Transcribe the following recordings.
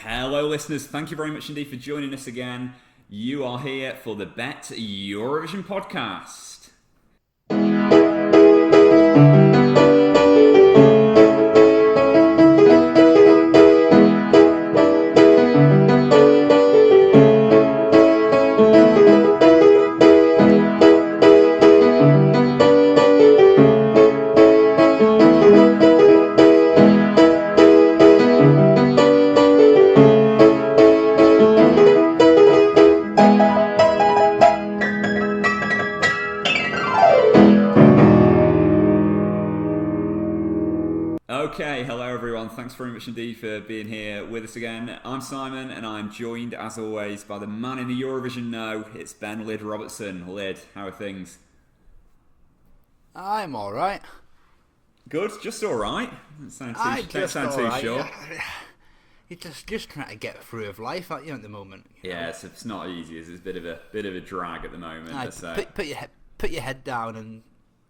Hello listeners, thank you very much indeed for joining us again. You are here for the BetEurovision podcast. Okay, hello everyone. Thanks very much indeed for being here with us again. I'm Simon, and I'm joined, as always, by the man in the Eurovision know. It's Ben Lyd Robertson. Lyd, how are things? I'm all right. Good, just all right. Don't sound too sure. You're just trying to get through with life, aren't you, at the moment? Yeah, it's not easy. It's a bit of a drag at the moment. Put your head down, and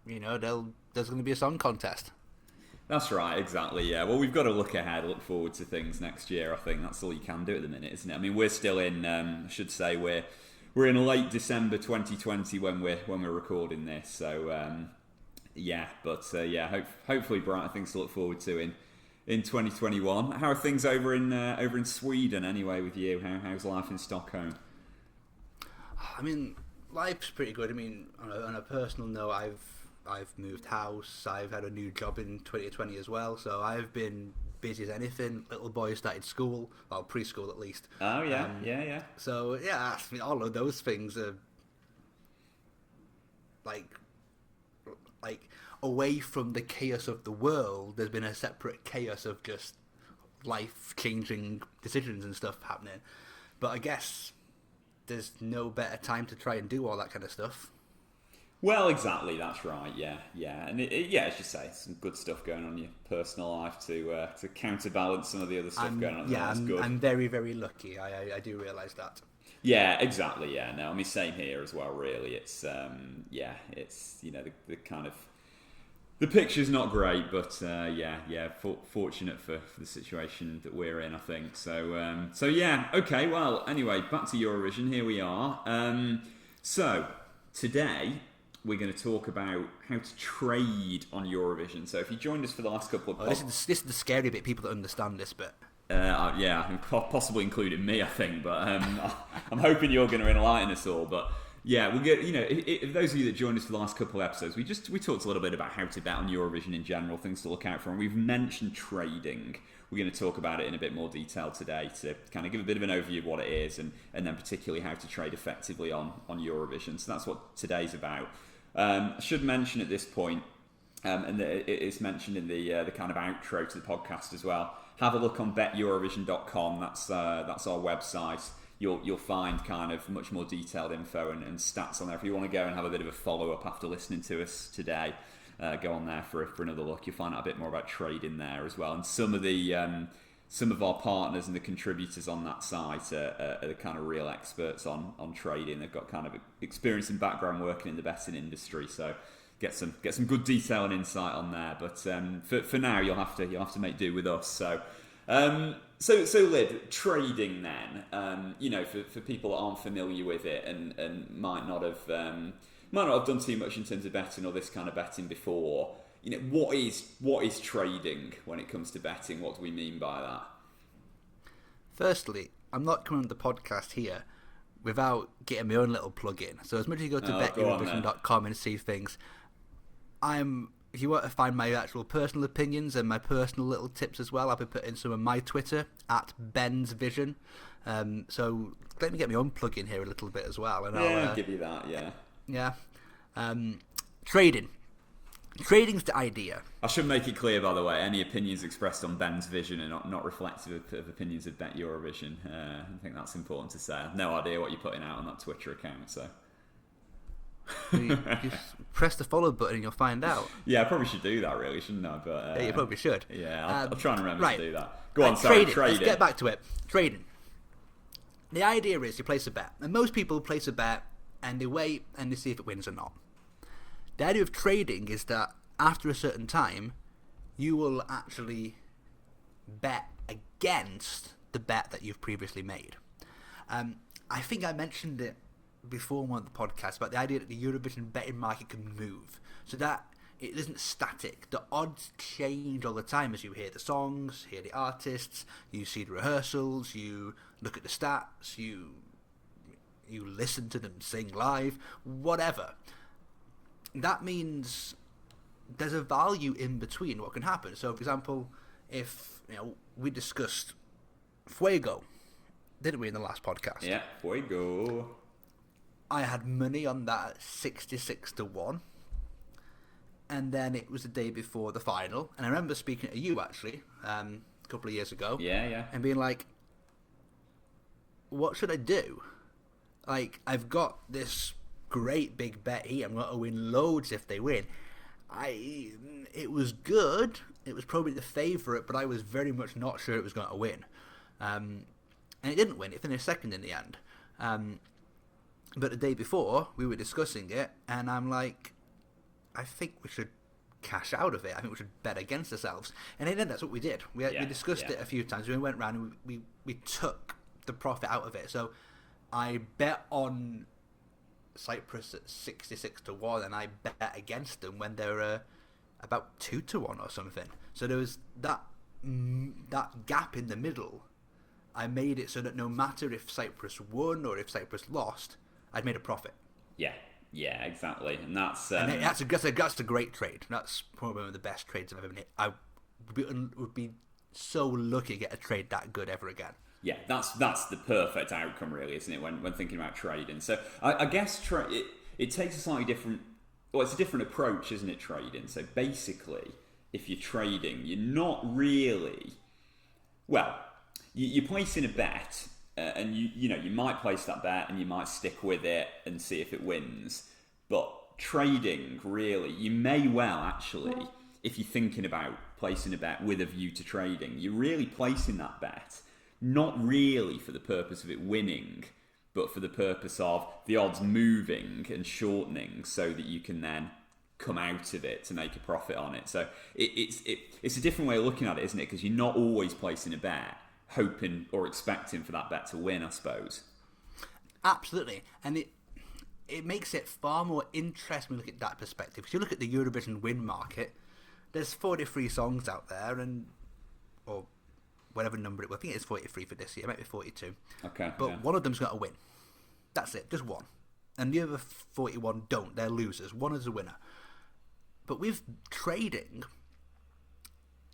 there's going to be a song contest. That's right, exactly, yeah. Well, we've got to look ahead, look forward to things next year. I think that's all you can do at the minute, isn't it? I mean, we're still in, I should say, we're in late December 2020 when we're recording this. So, hopefully brighter things to look forward to in 2021. How are things over in Sweden anyway with you? How's life in Stockholm? I mean, life's pretty good. I mean, on a personal note, I've moved house. I've had a new job in 2020 as well, so I've been busy as anything. Little boy started school, well, preschool at least. Oh yeah, yeah. So yeah, I mean, all of those things are like away from the chaos of the world. There's been a separate chaos of just life-changing decisions and stuff happening. But I guess there's no better time to try and do all that kind of stuff. Well, exactly. That's right. Yeah, and as you say, some good stuff going on in your personal life to counterbalance some of the other stuff going on. Yeah, that's good. I'm very, very lucky. I do realise that. Yeah, exactly. Yeah, no, I mean, same here as well. Really, it's the kind of the picture's not great, but fortunate for the situation that we're in, I think. So yeah, okay. Well, anyway, back to Eurovision. Here we are. So today we're going to talk about how to trade on Eurovision. So if you joined us for the last couple of... This is the scary bit, people that understand this bit. Possibly including me, I think, but I'm hoping you're going to enlighten us all. But yeah, we'll get, if those of you that joined us for the last couple of episodes, we talked a little bit about how to bet on Eurovision in general, things to look out for, and we've mentioned trading. We're going to talk about it in a bit more detail today to kind of give a bit of an overview of what it is, and then particularly how to trade effectively on Eurovision. So that's what today's about. I should mention at this point, and it is mentioned in the kind of outro to the podcast as well. Have a look on BetEurovision.com. That's our website. You'll find kind of much more detailed info and stats on there. If you want to go and have a bit of a follow up after listening to us today, go on there for another look. You'll find out a bit more about trading there as well. And some of our partners and the contributors on that site are the kind of real experts on trading. They've got kind of experience and background working in the betting industry, so get some good detail and insight on there. But for now, you'll have to make do with us. So Lyd, trading then, for people that aren't familiar with it and might not have done too much in terms of betting or this kind of betting before. What is trading when it comes to betting? What do we mean by that? Firstly, I'm not coming on the podcast here without getting my own little plug-in. So as much as you go to BetEurovision.com and see things, if you want to find my actual personal opinions and my personal little tips as well, I'll be putting some on my Twitter at Ben's Vision. So let me get my own plug-in here a little bit as well. And I'll give you that, yeah. Trading. Trading's the idea. I should make it clear, by the way, any opinions expressed on Ben's Vision are not reflective of opinions of Bet Eurovision. I think that's important to say. I have no idea what you're putting out on that Twitter account, so... you press the follow button and you'll find out. Yeah, I probably should do that, really, shouldn't I? But yeah, you probably should. Yeah, I'll try and remember to do that. Go on, trading. Let's get back to it. Trading. The idea is you place a bet, and most people place a bet and they wait and they see if it wins or not. The idea of trading is that after a certain time, you will actually bet against the bet that you've previously made. I think I mentioned it before on one of the podcasts about the idea that the Eurovision betting market can move, so that it isn't static. The odds change all the time as you hear the songs, hear the artists, you see the rehearsals, you look at the stats, you listen to them sing live, whatever. That means there's a value in between what can happen. So, for example, if we discussed Fuego, didn't we, in the last podcast? Yeah, Fuego. I had money on that at 66-1, and then it was the day before the final, and I remember speaking to you actually a couple of years ago. Yeah. And being like, what should I do? Like, I've got this great big bet here. I'm going to win loads if they win. It was good. It was probably the favourite, but I was very much not sure it was going to win. And it didn't win. It finished second in the end. But the day before, we were discussing it, and I'm like, I think we should cash out of it. I think we should bet against ourselves. And then that's what we did. We discussed it a few times. We went around and we took the profit out of it. So I bet on Cyprus at 66-1, and I bet against them when they're about 2-1 or something. So there was that gap in the middle. I made it so that no matter if Cyprus won or if Cyprus lost, I'd made a profit. Yeah, exactly, and that's a great trade. That's probably one of the best trades I've ever made. I would be so lucky to get a trade that good ever again. Yeah, that's the perfect outcome, really, isn't it? When thinking about trading, so I guess it takes a slightly different. Well, it's a different approach, isn't it? Trading. So basically, if you're trading, you're not really. Well, you're placing a bet. And you might place that bet and you might stick with it and see if it wins. But trading, really, you may well actually, if you're thinking about placing a bet with a view to trading, you're really placing that bet not really for the purpose of it winning, but for the purpose of the odds moving and shortening so that you can then come out of it to make a profit on it. So it's a different way of looking at it, isn't it? Because you're not always placing a bet hoping or expecting for that bet to win, I suppose. Absolutely. And it makes it far more interesting when you look at that perspective. If you look at the Eurovision win market, there's 43 songs out there, or whatever number it was. I think it's 43 for this year. It might be 42. Okay. But one of them's got to win. That's it. Just one. And the other 41 don't. They're losers. One is a winner. But with trading,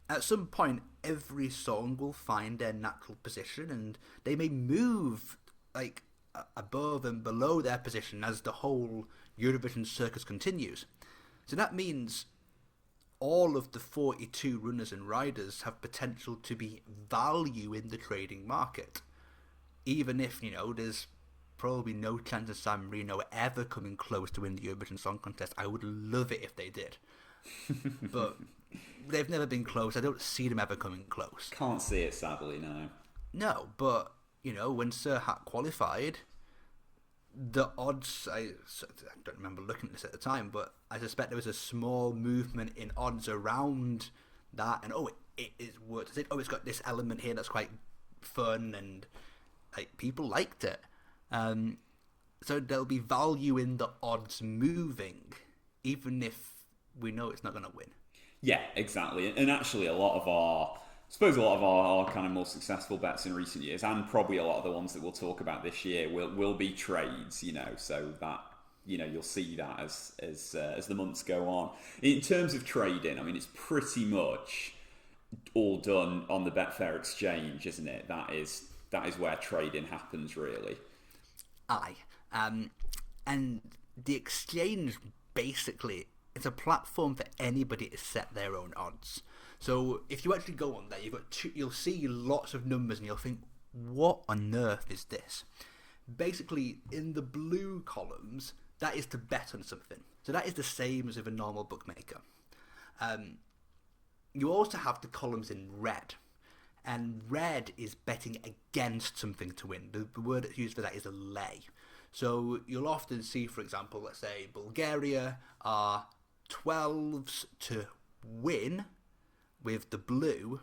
at some point, every song will find their natural position, and they may move like above and below their position as the whole Eurovision circus continues. So that means all of the 42 runners and riders have potential to be value in the trading market, even if there's probably no chance of San Marino ever coming close to win the Eurovision Song Contest. I would love it if they did, but they've never been close. I don't see them ever coming close. Can't see it, sadly, no. No, but when Serhat qualified, the odds, I don't remember looking at this at the time, but I suspect there was a small movement in odds around that, and it worked. It's got this element here that's quite fun, and people liked it. So there'll be value in the odds moving, even if we know it's not going to win. Yeah, exactly. And actually a lot of our kind of more successful bets in recent years, and probably a lot of the ones that we'll talk about this year, will be trades, so that you'll see that as the months go on. In terms of trading, I mean, it's pretty much all done on the Betfair exchange, isn't it? That is where trading happens, really. Aye. And the exchange, basically, it's a platform for anybody to set their own odds. So if you actually go on there, you'll see lots of numbers and you'll think, what on earth is this? Basically, in the blue columns, that is to bet on something. So that is the same as with a normal bookmaker. You also have the columns in red. And red is betting against something to win. The word that's used for that is a lay. So you'll often see, for example, let's say Bulgaria are 12s to win with the blue,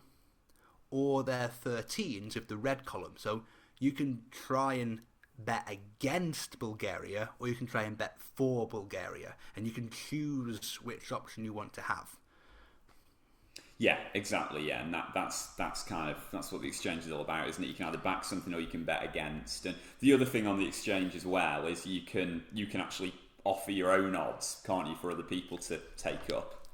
or their 13s with the red column. So you can try and bet against Bulgaria, or you can try and bet for Bulgaria, and you can choose which option you want to have. Yeah, exactly. Yeah, and that's what the exchange is all about, isn't it? You can either back something or you can bet against. And the other thing on the exchange as well is you can actually offer your own odds, can't you, for other people to take up?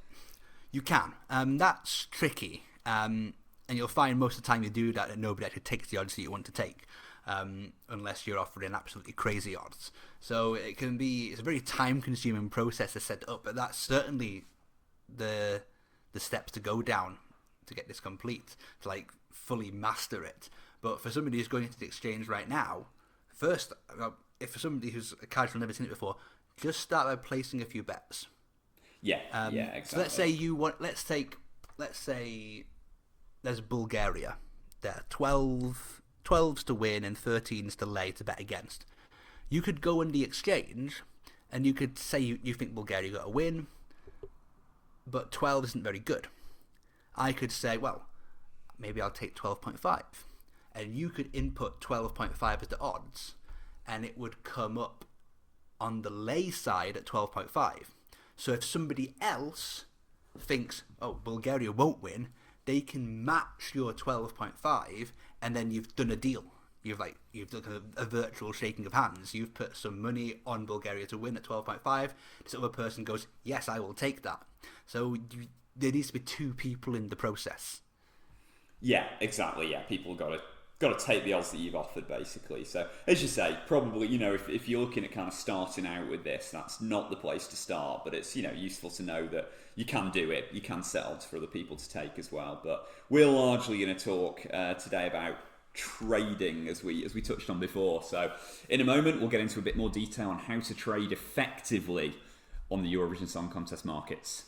You can. That's tricky, and you'll find most of the time you do that nobody actually takes the odds that you want to take. Unless you're offering absolutely crazy odds. So it's a very time-consuming process to set up, but that's certainly the steps to go down to get this complete, to like fully master it. But for somebody who's going into the exchange right now, first, if for somebody who's a casual, never seen it before, just start by placing a few bets. Yeah, exactly. So let's say there's Bulgaria. There, 12s to win and 13s to lay to bet against. You could go in the exchange and you could say you think Bulgaria got a win, but 12 isn't very good. I could say, well, maybe I'll take 12.5. And you could input 12.5 as the odds, and it would come up on the lay side at 12.5. So if somebody else thinks, oh, Bulgaria won't win, they can match your 12.5, and then you've done a deal. You've done a virtual shaking of hands. You've put some money on Bulgaria to win at 12.5. This other person goes, yes, I will take that. So there needs to be two people in the process. Yeah, exactly. Yeah, people got to take the odds that you've offered, basically. So as you say, probably, if you're looking at kind of starting out with this, that's not the place to start. But it's useful to know that you can do it. You can set odds for other people to take as well. But we're largely going to talk today about trading, as we touched on before. So in a moment, we'll get into a bit more detail on how to trade effectively on the Eurovision Song Contest markets.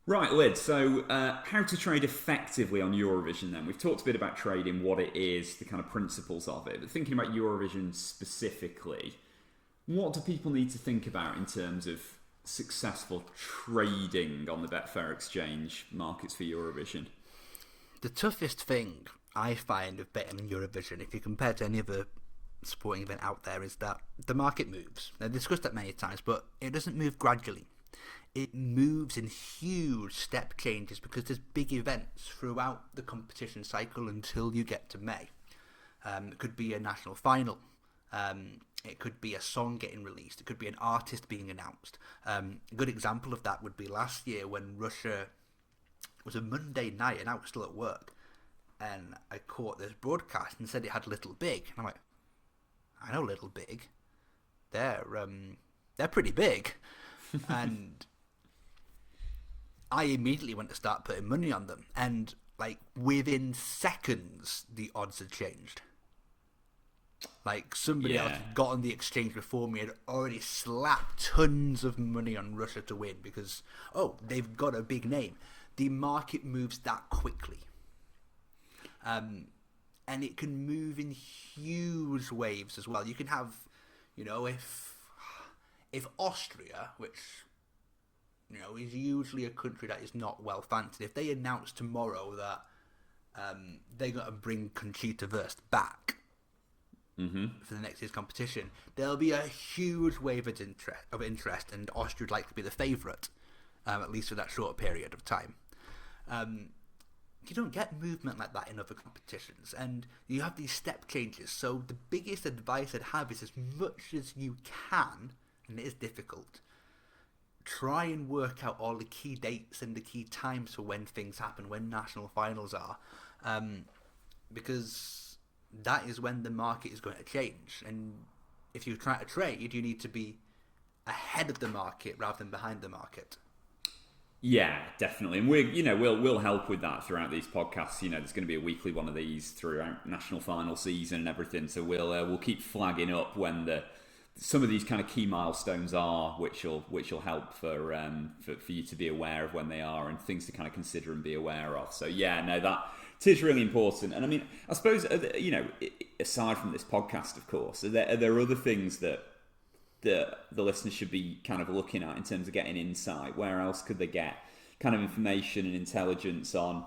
Right, Lid, so how to trade effectively on Eurovision then. We've talked a bit about trading, what it is, the kind of principles of it, but thinking about Eurovision specifically, what do people need to think about in terms of successful trading on the Betfair Exchange markets for Eurovision? The toughest thing I find of betting on Eurovision, if you compare to any other sporting event out there, is that the market moves. I've discussed that many times, but it doesn't move gradually. It moves in huge step changes because there's big events throughout the competition cycle until you get to May. It could be a national final. It could be a song getting released. It could be an artist being announced. A good example of that would be last year when Russia, it was a Monday night and I was still at work, and I caught this broadcast and said it had Little Big. And I'm like, I know Little Big. They're pretty big. And I immediately went to start putting money on them, and like within seconds the odds had changed. Like somebody else had got on the exchange before me, had already slapped tons of money on Russia to win because they've got a big name. The market moves that quickly, and it can move in huge waves as well. You can have, if Austria, which is usually a country that is not well fancied, if they announce tomorrow that they're going to bring Conchita Wurst back for the next year's competition, there'll be a huge wave of interest, and Austria would like to be the favourite, at least for that short period of time. You don't get movement like that in other competitions, and you have these step changes. So the biggest advice I'd have is, as much as you can, and it is difficult, try and work out all the key dates and the key times for when things happen, when national finals are, because that is when the market is going to change. And if you try to trade, you need to be ahead of the market rather than behind the market. Yeah, definitely, and we'll help with that throughout these podcasts. There's going to be a weekly one of these throughout national final season and everything. So we'll keep flagging up when some of these kind of key milestones are, which will help for you to be aware of when they are and things to kind of consider and be aware of. So that is really important. And I mean, I suppose aside from this podcast, of course, are there other things that that the listeners should be kind of looking at in terms of getting insight? Where else could they get kind of information and intelligence on,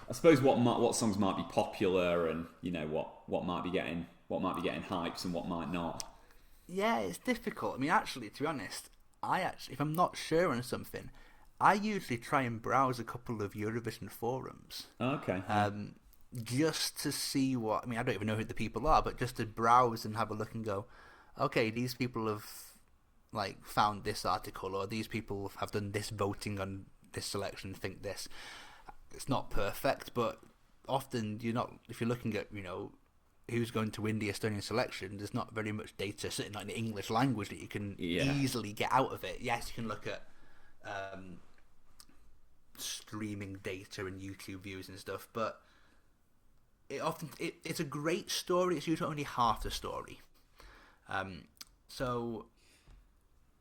I suppose, what songs might be popular, and what might be getting hypes and what might not? Yeah, it's difficult. I mean, actually, to be honest, if I'm not sure on something, I usually try and browse a couple of Eurovision forums. Okay. Just to see what... I mean, I don't even know who the people are, but just to browse and have a look and go, okay, these people have found this article, or these people have done this voting on this selection, think this. It's not perfect, but often if you're looking at, who's going to win the Estonian selection, there's not very much data sitting in the English language that you can easily get out of it. Yes, you can look at streaming data and YouTube views and stuff, but it's a great story. It's usually only half the story. So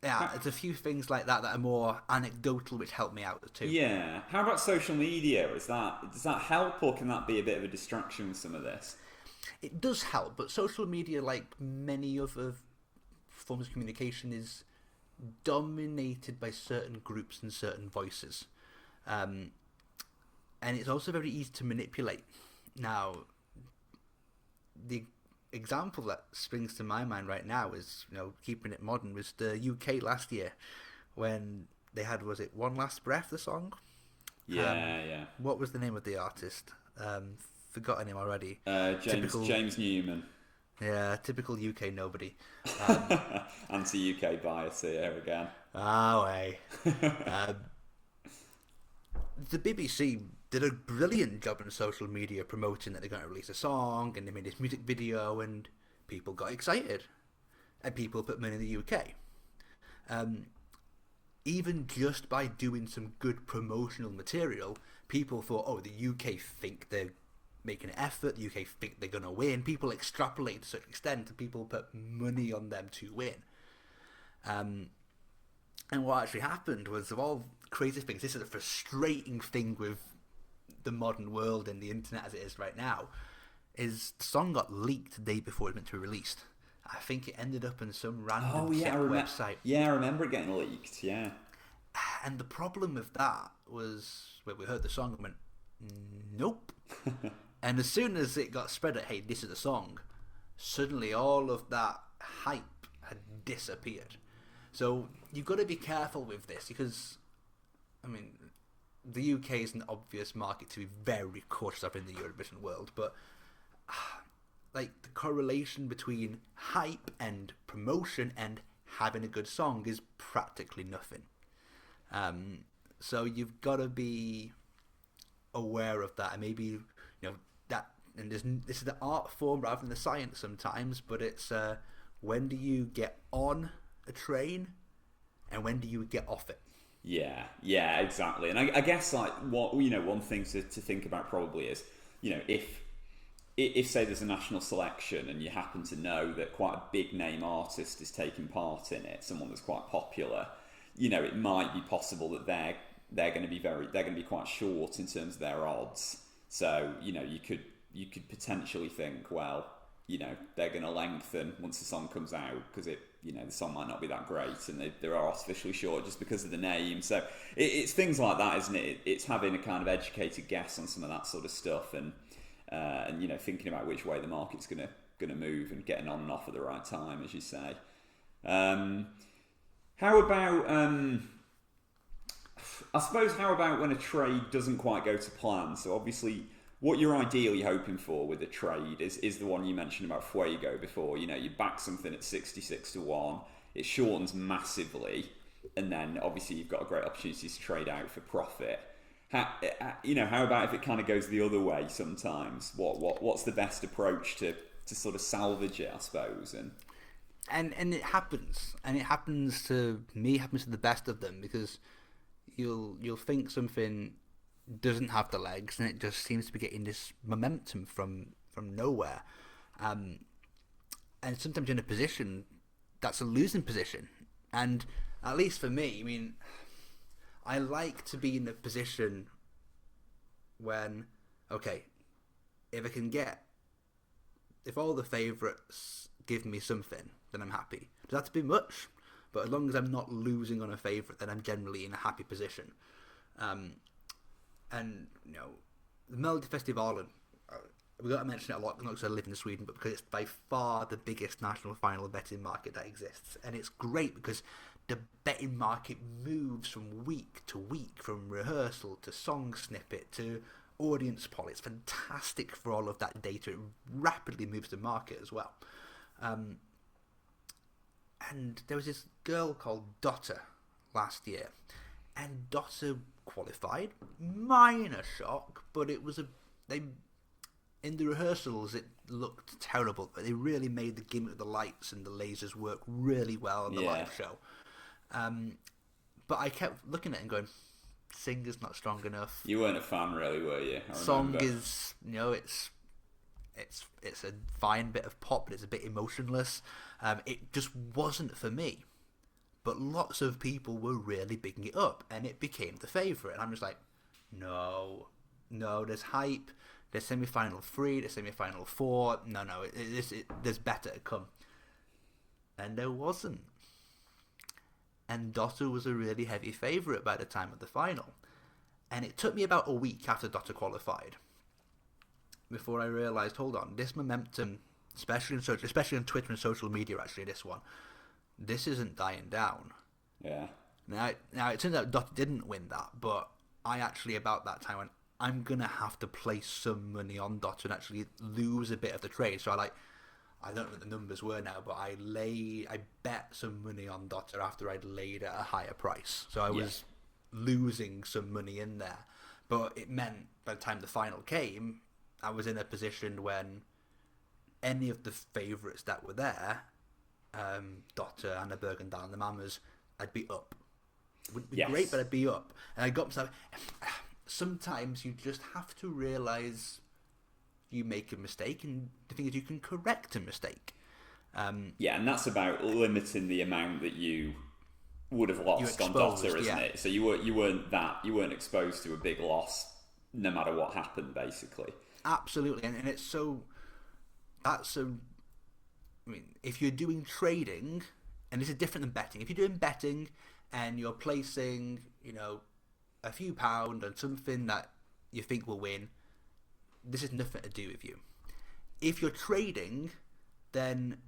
yeah, there's a few things like that are more anecdotal, which help me out too. Yeah. How about social media? Does that help, or can that be a bit of a distraction with some of this? It does help, but social media, like many other forms of communication, is dominated by certain groups and certain voices. And it's also very easy to manipulate. Now, the example that springs to my mind right now is, keeping it modern, was the UK last year when they had, was it One Last Breath, the song? Yeah. What was the name of the artist? Forgotten him already. James Newman. Yeah, typical UK nobody. Anti-UK bias here again. Way. The BBC did a brilliant job on social media promoting that they're going to release a song, and they made this music video, and people got excited, and people put money in the UK. Even just by doing some good promotional material, people thought, oh, the UK think they're making an effort, the UK think they're going to win. People extrapolate to such an extent, and people put money on them to win. And what actually happened was, of all crazy things, this is a frustrating thing with the modern world and the internet as it is right now, is the song got leaked the day before it was meant to be released. I think it ended up on some random website. Yeah, I remember it getting leaked, yeah. And the problem with that was, when we heard the song and went, nope. And as soon as it got spread that, hey, this is the song, suddenly all of that hype had disappeared. So you've got to be careful with this, because, I mean, the UK is an obvious market to be very cautious of in the Eurovision world, but the correlation between hype and promotion and having a good song is practically nothing. So you've got to be aware of that, and maybe that. And this is the art form rather than the science sometimes, but it's when do you get on a train and when do you get off it? Yeah, exactly. And I guess one thing to think about probably is, if say there's a national selection and you happen to know that quite a big name artist is taking part in it, someone that's quite popular, it might be possible that they're going to be quite short in terms of their odds. So you could potentially think, well, they're going to lengthen once the song comes out, because the song might not be that great, and they are artificially short just because of the name. So it's things like that, isn't it? It's having a kind of educated guess on some of that sort of stuff, and thinking about which way the market's going to move, and getting on and off at the right time, as you say. How about when a trade doesn't quite go to plan? So obviously, what you're ideally hoping for with a trade is the one you mentioned about Fuego before. You back something at 66-1, it shortens massively, and then obviously you've got a great opportunity to trade out for profit. How about if it kind of goes the other way sometimes? What's the best approach to sort of salvage it, I suppose? And it happens to me, it happens to the best of them, because you'll think something doesn't have the legs, and it just seems to be getting this momentum from nowhere, and sometimes you're in a position that's a losing position. And at least for me, I mean, I like to be in a position when, okay, if all the favourites give me something, then I'm happy. Does that have to be much? But as long as I'm not losing on a favourite, then I'm generally in a happy position. And the Melodifestivalen, we've got to mention it a lot, not because I live in Sweden, but because it's by far the biggest national final betting market that exists. And it's great because the betting market moves from week to week, from rehearsal to song snippet to audience poll. It's fantastic for all of that data. It rapidly moves the market as well. And there was this girl called Dotter last year, and Dotter qualified. Minor shock, but it was in the rehearsals it looked terrible, but they really made the gimmick of the lights and the lasers work really well in the live show. But I kept looking at it and going, singer's not strong enough. You weren't a fan, really, were you? Song is, it's a fine bit of pop, but it's a bit emotionless. It just wasn't for me. But lots of people were really bigging it up, and it became the favourite. And I'm just like, no, there's hype, there's semi-final 3, there's semi-final 4. No, there's better to come. And there wasn't. And Dotter was a really heavy favourite by the time of the final. And it took me about a week after Dotter qualified before I realised, hold on, this momentum, especially on Twitter and social media, actually, this isn't dying down. Yeah. Now it turns out Dotter didn't win that, but I actually, about that time, went, I'm going to have to place some money on Dotter and actually lose a bit of the trade. So I don't know what the numbers were now, but I bet some money on Dotter after I'd laid at a higher price. So I was losing some money in there. But it meant by the time the final came, I was in a position when any of the favourites that were there, Dotter, Anna Bergendahl, and the Mamas, I'd be up. It wouldn't be great, but I'd be up. And I got myself... Sometimes you just have to realise you make a mistake, and the thing is you can correct a mistake. And that's about limiting the amount that you would have lost on Dotter, isn't it? So you weren't exposed to a big loss no matter what happened, basically. Absolutely, and it's so... if you're doing trading, and this is different than betting, if you're doing betting and you're placing, a few pound on something that you think will win, this has nothing to do with you. If you're trading, then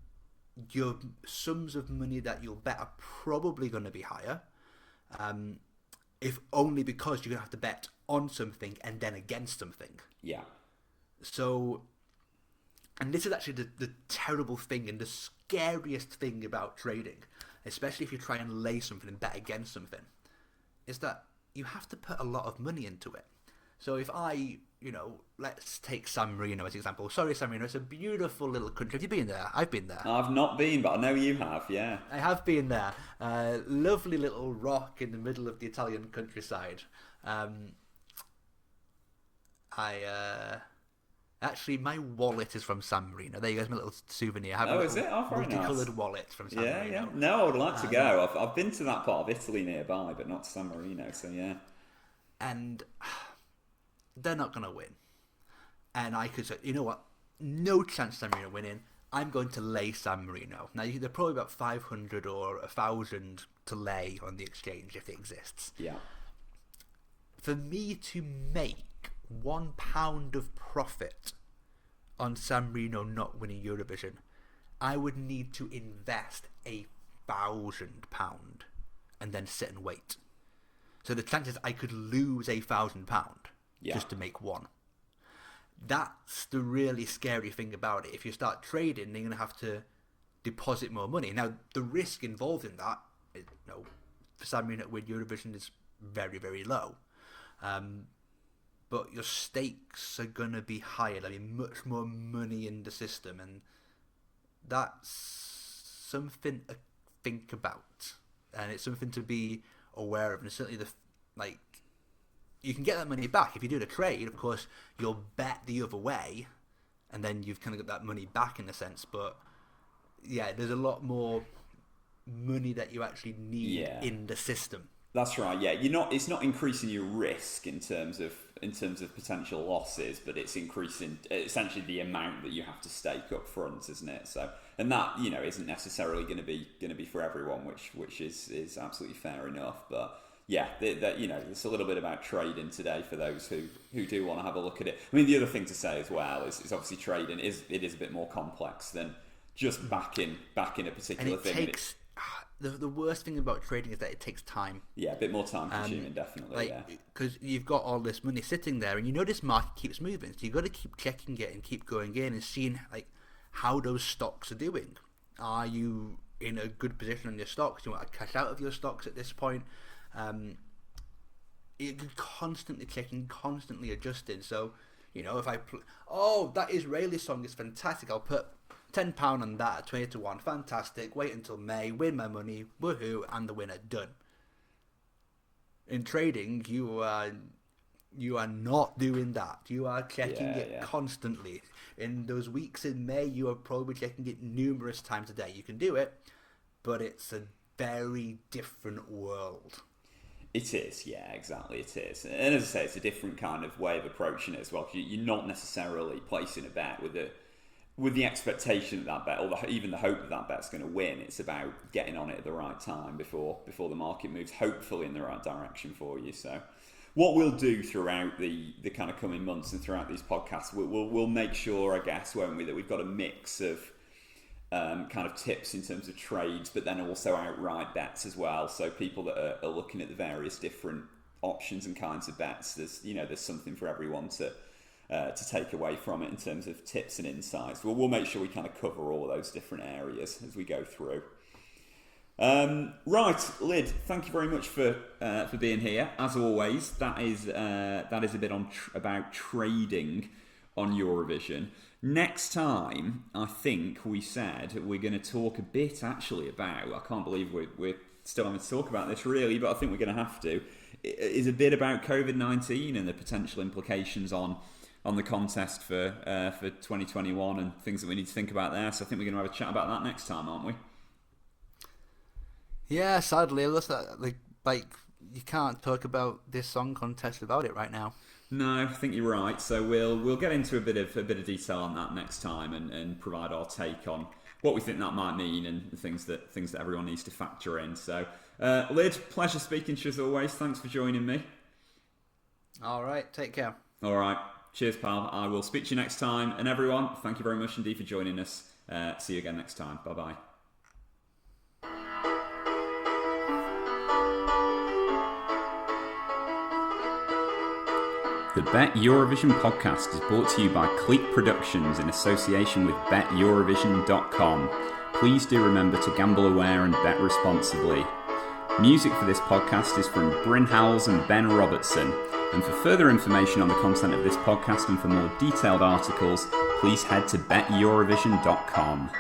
your sums of money that you'll bet are probably going to be higher, if only because you're going to have to bet on something and then against something. Yeah. So, and this is actually the terrible thing and the scariest thing about trading, especially if you try and lay something and bet against something, is that you have to put a lot of money into it. So if I, let's take San Marino as an example. Sorry, San Marino, it's a beautiful little country. Have you been there? I've been there. I've not been, but I know you have, yeah. I have been there. Lovely little rock in the middle of the Italian countryside. Actually, my wallet is from San Marino. There you go, my little souvenir. I have is it? Oh, very multicoloured nice. wallet from San Marino. Yeah. No, I would like to go. I've been to that part of Italy nearby, but not San Marino, so yeah. And they're not going to win. And I could say, you know what? No chance San Marino winning. I'm going to lay San Marino. Now, they're probably about 500 or 1,000 to lay on the exchange if it exists. Yeah. For me to make £1 of profit on San Marino not winning Eurovision, I would need to invest £1,000 and then sit and wait. So the chances I could lose £1,000 just to make one. That's the really scary thing about it. If you start trading, you're going to have to deposit more money. Now, the risk involved in that, for San Marino to win Eurovision is very, very low. But your stakes are going to be higher. I mean, much more money in the system, and that's something to think about, and it's something to be aware of. And certainly, you can get that money back if you do the trade. Of course, you'll bet the other way, and then you've kind of got that money back in a sense. But yeah, there's a lot more money that you actually need in the system. That's right. Yeah, it's not increasing your risk in terms of in terms of potential losses, but it's increasing essentially the amount that you have to stake up front, isn't it? So, and that, you know, isn't necessarily going to be for everyone, which is absolutely fair enough. But yeah, that, you know, it's a little bit about trading today for those who do want to have a look at it. I mean, the other thing to say as well is obviously trading is a bit more complex than just backing a particular and it thing. Takes, the worst thing about trading is that it takes time. Yeah, a bit more time consuming, definitely. Because you've got all this money sitting there, and you know this market keeps moving, so you've got to keep checking it and keep going in and seeing like how those stocks are doing. Are you in a good position on your stocks? Do you want to cash out of your stocks at this point? You're constantly checking, constantly adjusting. So, you know, if I that Israeli song is fantastic, I'll put £10 on that at 20 to 1. Fantastic. Wait until May, win my money, woohoo, and the winner, done. In trading, you are not doing that. You are checking it constantly. In those weeks in May, you are probably checking it numerous times a day. You can do it, but it's a very different world. It is, yeah, exactly, it is. And as I say, it's a different kind of way of approaching it as well. You're not necessarily placing a bet with the expectation that bet, or even the hope that bet's going to win. It's about getting on it at the right time before the market moves, hopefully in the right direction for you. So what we'll do throughout the kind of coming months and throughout these podcasts, we'll make sure, I guess, won't we, that we've got a mix of kind of tips in terms of trades, but then also outright bets as well. So people that are looking at the various different options and kinds of bets, there's something for everyone to take away from it in terms of tips and insights. We'll make sure we kind of cover all those different areas as we go through. Right, Lyd, thank you very much for being here. As always, that is a bit about trading on Eurovision. Next time, I think we said we're going to talk a bit actually about, I can't believe we're still having to talk about this really, but I think we're going to have to, is a bit about COVID-19 and the potential implications on the contest for 2021 and things that we need to think about there. So I think we're going to have a chat about that next time, aren't we? Yeah, sadly, it looks like you can't talk about this song contest without it right now. No, I think you're right. So we'll get into a bit of detail on that next time and provide our take on what we think that might mean and things that everyone needs to factor in. So, Lyd, pleasure speaking to you as always. Thanks for joining me. All right, take care. All right, cheers, pal. I will speak to you next time. And everyone, thank you very much indeed for joining us. See you again next time. Bye bye. The Bet Eurovision podcast is brought to you by Clique Productions in association with BetEurovision.com. Please do remember to gamble aware and bet responsibly. Music for this podcast is from Bryn Howells and Ben Robertson. And for further information on the content of this podcast and for more detailed articles, please head to BetEurovision.com.